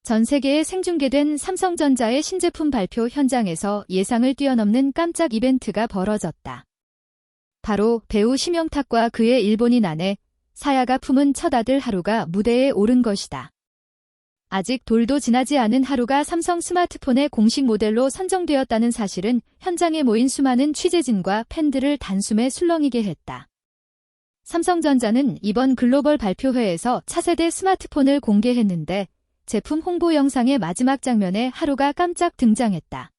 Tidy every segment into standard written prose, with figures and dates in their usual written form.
전 세계에 생중계된 삼성전자의 신제품 발표 현장에서 예상을 뛰어넘는 깜짝 이벤트가 벌어졌다. 바로 배우 심영탁과 그의 일본인 아내 사야가 품은 첫 아들 하루가 무대에 오른 것이다. 아직 돌도 지나지 않은 하루가 삼성 스마트폰의 공식 모델로 선정되었다는 사실은 현장에 모인 수많은 취재진과 팬들을 단숨에 술렁이게 했다. 삼성전자는 이번 글로벌 발표회에서 차세대 스마트폰을 공개했는데 제품 홍보 영상의 마지막 장면에 하루가 깜짝 등장했다.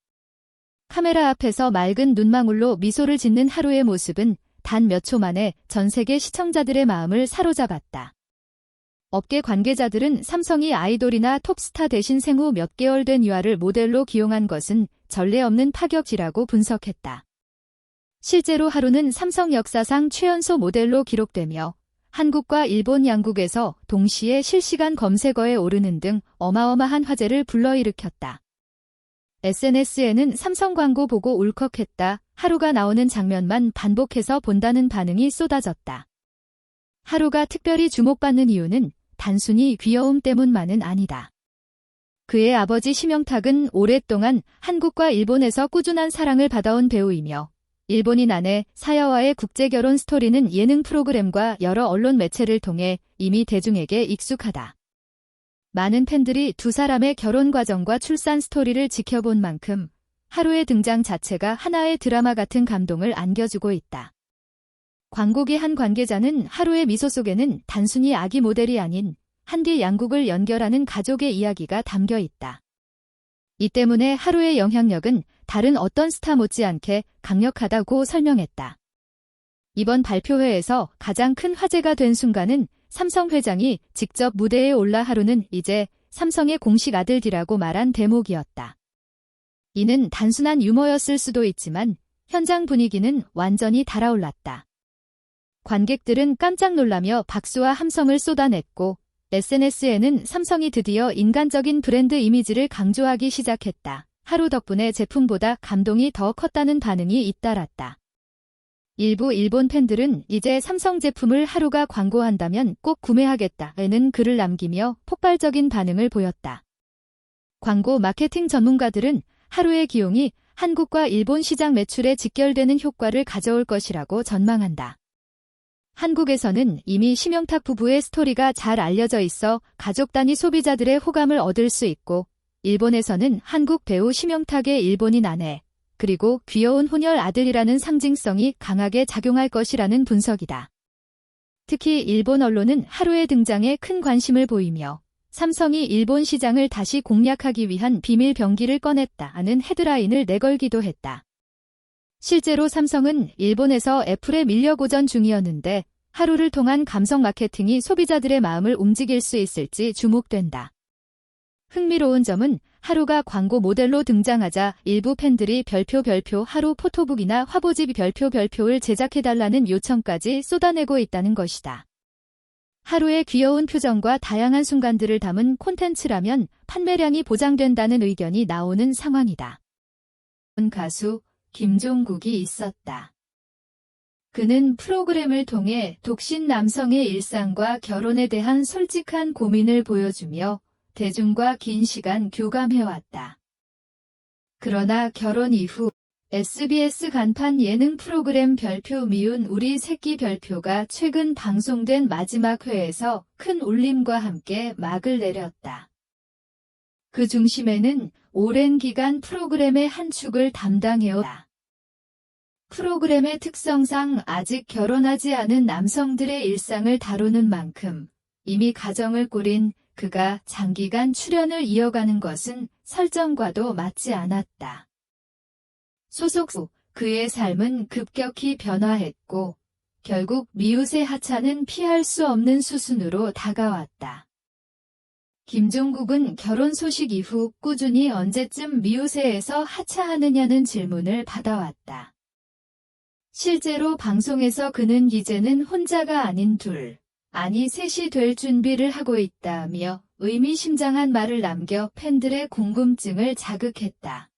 카메라 앞에서 맑은 눈망울로 미소를 짓는 하루의 모습은 단 몇 초 만에 전 세계 시청자들의 마음을 사로잡았다. 업계 관계자들은 삼성이 아이돌이나 톱스타 대신 생후 몇 개월 된 유아를 모델로 기용한 것은 전례 없는 파격이라고 분석했다. 실제로 하루는 삼성 역사상 최연소 모델로 기록되며 한국과 일본 양국에서 동시에 실시간 검색어에 오르는 등 어마어마한 화제를 불러일으켰다. SNS에는 삼성 광고 보고 울컥했다, 하루가 나오는 장면만 반복해서 본다는 반응이 쏟아졌다. 하루가 특별히 주목받는 이유는 단순히 귀여움 때문만은 아니다. 그의 아버지 심영탁은 오랫동안 한국과 일본에서 꾸준한 사랑을 받아온 배우이며 일본인 아내 사야와의 국제결혼 스토리는 예능 프로그램과 여러 언론 매체를 통해 이미 대중에게 익숙하다. 많은 팬들이 두 사람의 결혼 과정과 출산 스토리를 지켜본 만큼 하루의 등장 자체가 하나의 드라마 같은 감동을 안겨주고 있다. 광고계 한 관계자는 하루의 미소 속에는 단순히 아기 모델이 아닌 한디 양국을 연결하는 가족의 이야기가 담겨 있다. 이 때문에 하루의 영향력은 다른 어떤 스타 못지않게 강력하다고 설명했다. 이번 발표회에서 가장 큰 화제가 된 순간은 삼성 회장이 직접 무대에 올라 하루는 이제 삼성의 공식 아들이라고 말한 대목이었다. 이는 단순한 유머였을 수도 있지만 현장 분위기는 완전히 달아올랐다. 관객들은 깜짝 놀라며 박수와 함성을 쏟아냈고 SNS에는 삼성이 드디어 인간적인 브랜드 이미지를 강조하기 시작했다. 하루 덕분에 제품보다 감동이 더 컸다는 반응이 잇따랐다. 일부 일본 팬들은 이제 삼성 제품을 하루가 광고한다면 꼭 구매하겠다는 글을 남기며 폭발적인 반응을 보였다. 광고 마케팅 전문가들은 하루의 기용이 한국과 일본 시장 매출에 직결되는 효과를 가져올 것이라고 전망한다. 한국에서는 이미 심영탁 부부의 스토리가 잘 알려져 있어 가족 단위 소비자들의 호감을 얻을 수 있고, 일본에서는 한국 배우 심영탁의 일본인 아내, 그리고 귀여운 혼혈 아들이라는 상징성이 강하게 작용할 것이라는 분석이다. 특히 일본 언론은 하루의 등장에 큰 관심을 보이며 삼성이 일본 시장을 다시 공략하기 위한 비밀 병기를 꺼냈다는 헤드라인을 내걸기도 했다. 실제로 삼성은 일본에서 애플에 밀려 고전 중이었는데 하루를 통한 감성 마케팅이 소비자들의 마음을 움직일 수 있을지 주목된다. 흥미로운 점은 하루가 광고 모델로 등장하자 일부 팬들이 별표 하루 포토북이나 화보집 별표를 제작해달라는 요청까지 쏟아내고 있다는 것이다. 하루의 귀여운 표정과 다양한 순간들을 담은 콘텐츠라면 판매량이 보장된다는 의견이 나오는 상황이다. 가수 김종국이 있었다. 그는 프로그램을 통해 독신 남성의 일상과 결혼에 대한 솔직한 고민을 보여주며 대중과 긴 시간 교감해왔다. 그러나 결혼 이후 SBS 간판 예능 프로그램 별표 미운 우리 새끼 별표가 최근 방송된 마지막 회에서 큰 울림과 함께 막을 내렸다. 그 중심에는 오랜 기간 프로그램의 한 축을 담당해왔다. 프로그램의 특성상 아직 결혼하지 않은 남성들의 일상을 다루는 만큼 이미 가정을 꾸린 그가 장기간 출연을 이어가는 것은 설정과도 맞지 않았다. 소속 후 그의 삶은 급격히 변화했고 결국 미우새 하차는 피할 수 없는 수순으로 다가왔다. 김종국은 결혼 소식 이후 꾸준히 언제쯤 미우새에서 하차하느냐는 질문을 받아왔다. 실제로 방송에서 그는 이제는 혼자가 아닌 둘, 아니 셋이 될 준비를 하고 있다며 의미심장한 말을 남겨 팬들의 궁금증을 자극했다.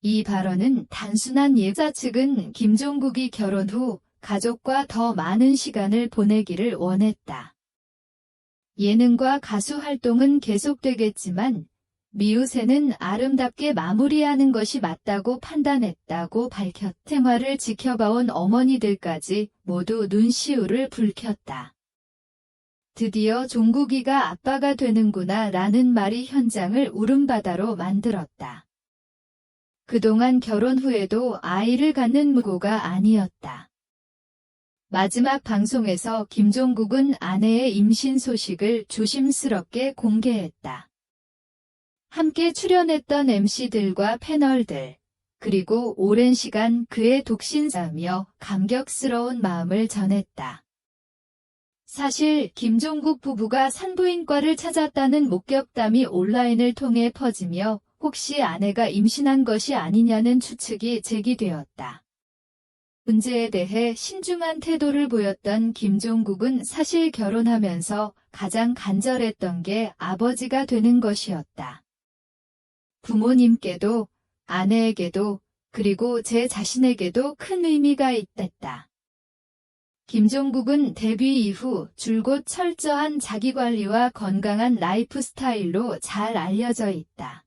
이 발언은 단순한 예자 측은 김종국이 결혼 후 가족과 더 많은 시간을 보내기를 원했다. 예능과 가수 활동은 계속되겠지만 미우새는 아름답게 마무리하는 것이 맞다고 판단했다고 밝혔다. 생활을 지켜봐온 어머니들까지 모두 눈시울을 붉혔다. 드디어 종국이가 아빠가 되는구나 라는 말이 현장을 울음바다로 만들었다. 그동안 결혼 후에도 아이를 갖는 무고가 아니었다. 마지막 방송에서 김종국은 아내의 임신 소식을 조심스럽게 공개했다. 함께 출연했던 MC들과 패널들, 그리고 오랜 시간 그의 독신사며 감격스러운 마음을 전했다. 사실 김종국 부부가 산부인과를 찾았다는 목격담이 온라인을 통해 퍼지며 혹시 아내가 임신한 것이 아니냐는 추측이 제기되었다. 문제에 대해 신중한 태도를 보였던 김종국은 사실 결혼하면서 가장 간절했던 게 아버지가 되는 것이었다. 부모님께도, 아내에게도, 그리고 제 자신에게도 큰 의미가 있댔다. 김종국은 데뷔 이후 줄곧 철저한 자기관리와 건강한 라이프 스타일로 잘 알려져 있다.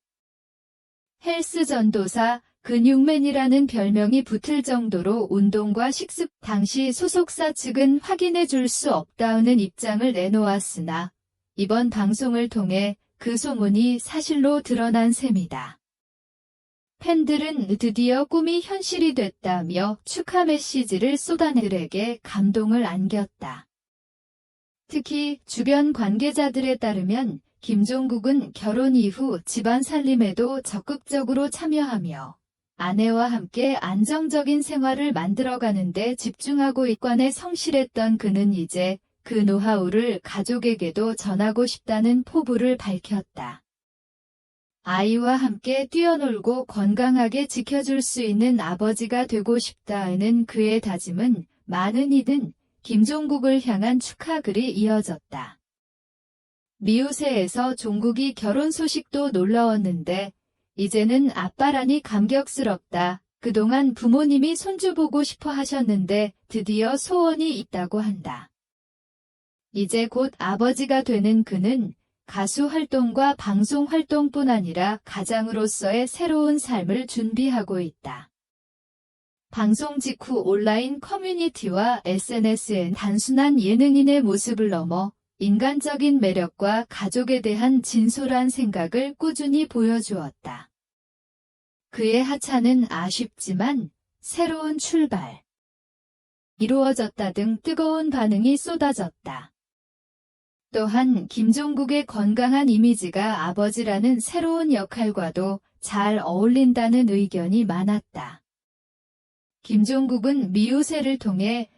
헬스 전도사, 근육맨이라는 별명이 붙을 정도로 운동과 식습 당시 소속사 측은 확인해 줄 수 없다는 입장을 내놓았으나 이번 방송을 통해 그 소문이 사실로 드러난 셈이다. 팬들은 드디어 꿈이 현실이 됐다며 축하 메시지를 쏟아내들에게 감동을 안겼다. 특히 주변 관계자들에 따르면 김종국은 결혼 이후 집안 살림에도 적극적으로 참여하며 아내와 함께 안정적인 생활을 만들어가는 데 집중하고 있관에 성실했던 그는 이제 그 노하우를 가족에게도 전하고 싶다는 포부를 밝혔다. 아이와 함께 뛰어놀고 건강하게 지켜줄 수 있는 아버지가 되고 싶다는 그의 다짐은 많은 이든 김종국을 향한 축하글이 이어졌다. 미우새에서 종국이 결혼 소식도 놀라웠는데 이제는 아빠라니 감격스럽다. 그동안 부모님이 손주 보고 싶어 하셨는데 드디어 소원이 있다고 한다. 이제 곧 아버지가 되는 그는 가수 활동과 방송 활동뿐 아니라 가장으로서의 새로운 삶을 준비하고 있다. 방송 직후 온라인 커뮤니티와 SNS엔 단순한 예능인의 모습을 넘어 인간적인 매력과 가족에 대한 진솔한 생각을 꾸준히 보여주었다. 그의 하차는 아쉽지만 새로운 출발, 이루어졌다 등 뜨거운 반응이 쏟아졌다. 또한 김종국의 건강한 이미지가 아버지라는 새로운 역할과도 잘 어울린다는 의견이 많았다. 김종국은 미우새를 통해